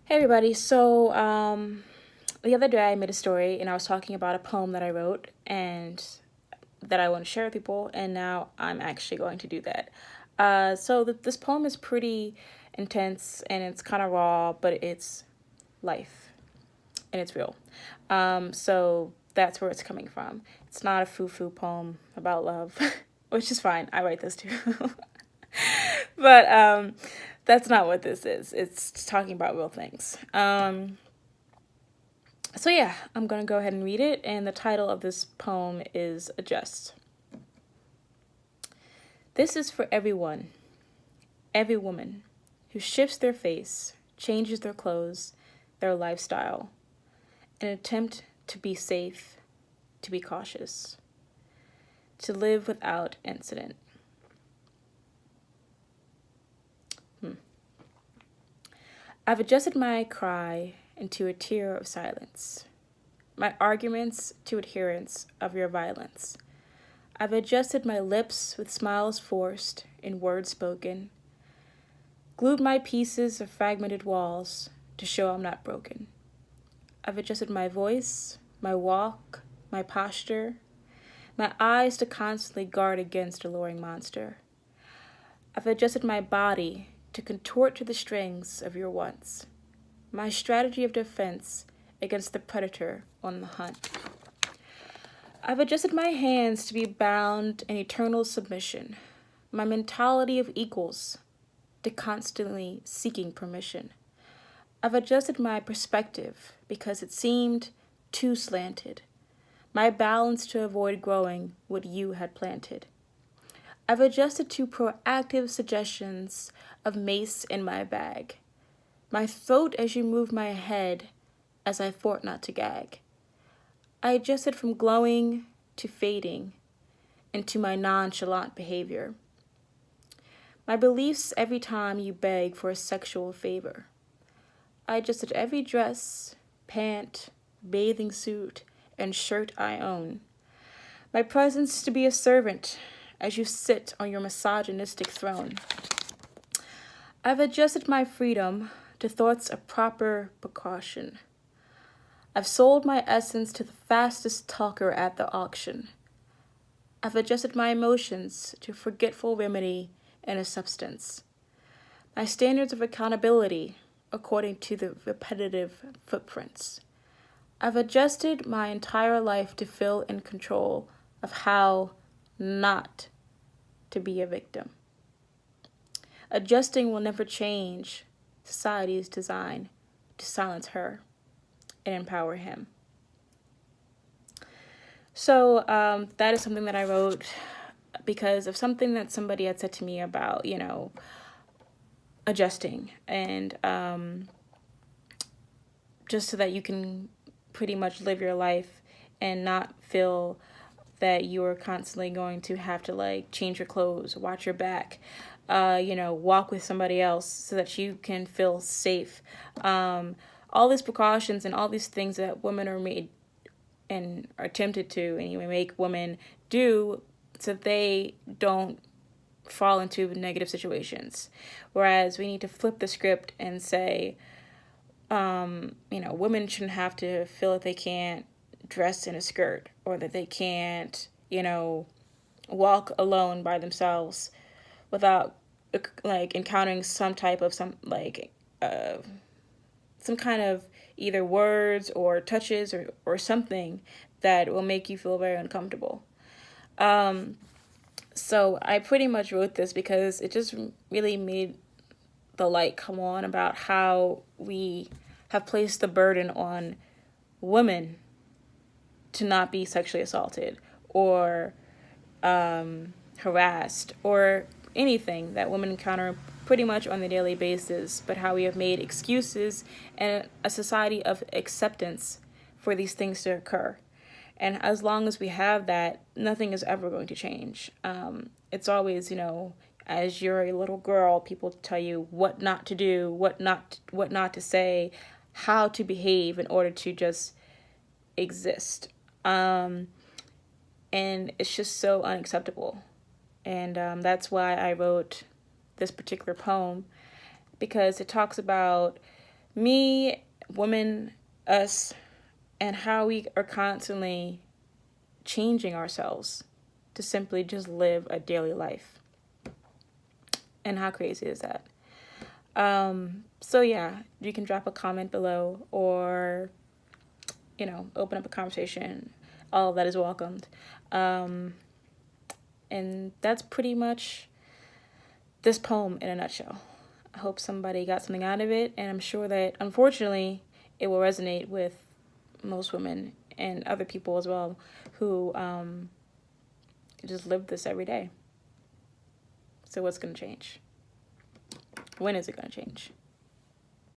Hey everybody. The other day I made a story and I was talking about a poem that I wrote and that I want to share with people, and now I'm actually going to do that. This poem is pretty intense and it's kind of raw, but it's life and it's real. So that's where it's coming from. It's not a foo-foo poem about love, which is fine. I write this too. But that's not what this is. It's talking about real things. So yeah, I'm gonna go ahead and read it, and the title of this poem is Adjust. This is for everyone, every woman who shifts their face, changes their clothes, their lifestyle, in an attempt to be safe, to be cautious, to live without incident. I've adjusted my cry into a tear of silence, my arguments to adherence of your violence. I've adjusted my lips with smiles forced in words spoken, glued my pieces of fragmented walls to show I'm not broken. I've adjusted my voice, my walk, my posture, my eyes to constantly guard against a luring monster. I've adjusted my body to contort to the strings of your wants, my strategy of defense against the predator on the hunt. I've adjusted my hands to be bound in eternal submission, my mentality of equals to constantly seeking permission. I've adjusted my perspective because it seemed too slanted, my balance to avoid growing what you had planted. I've adjusted to proactive suggestions of mace in my bag, my throat as you move my head as I fought not to gag. I adjusted from glowing to fading into my nonchalant behavior. My beliefs every time you beg for a sexual favor. I adjusted every dress, pant, bathing suit, and shirt I own. My presence to be a servant as you sit on your misogynistic throne. I've adjusted my freedom to thoughts of proper precaution. I've sold my essence to the fastest talker at the auction. I've adjusted my emotions to forgetful remedy and a substance. My standards of accountability according to the repetitive footprints. I've adjusted my entire life to feel in control of how not to be a victim. Adjusting will never change society's design to silence her and empower him. So that is something that I wrote because of something that somebody had said to me about, adjusting and just so that you can pretty much live your life and not feel that you're constantly going to have to like change your clothes, watch your back, walk with somebody else so that you can feel safe. All these precautions and all these things that women are made and are tempted to anyway make women do so they don't fall into negative situations. Whereas we need to flip the script and say, women shouldn't have to feel that they can't dress in a skirt or that they can't, walk alone by themselves without like encountering some type of some kind of either words or touches or something that will make you feel very uncomfortable. So I pretty much wrote this because it just really made the light come on about how we have placed the burden on women to not be sexually assaulted or harassed or anything that women encounter pretty much on a daily basis, but how we have made excuses and a society of acceptance for these things to occur. And as long as we have that, nothing is ever going to change. It's always, as you're a little girl, people tell you what not to do, what not to say, how to behave in order to just exist. And it's just so unacceptable. And that's why I wrote this particular poem, because it talks about me, women, us, and how we are constantly changing ourselves to simply just live a daily life. And how crazy is that? So yeah, you can drop a comment below or, open up a conversation. All of that is welcomed. And that's pretty much this poem in a nutshell. I hope somebody got something out of it, and I'm sure that, unfortunately, it will resonate with most women and other people as well who just live this every day. So what's going to change? When is it going to change?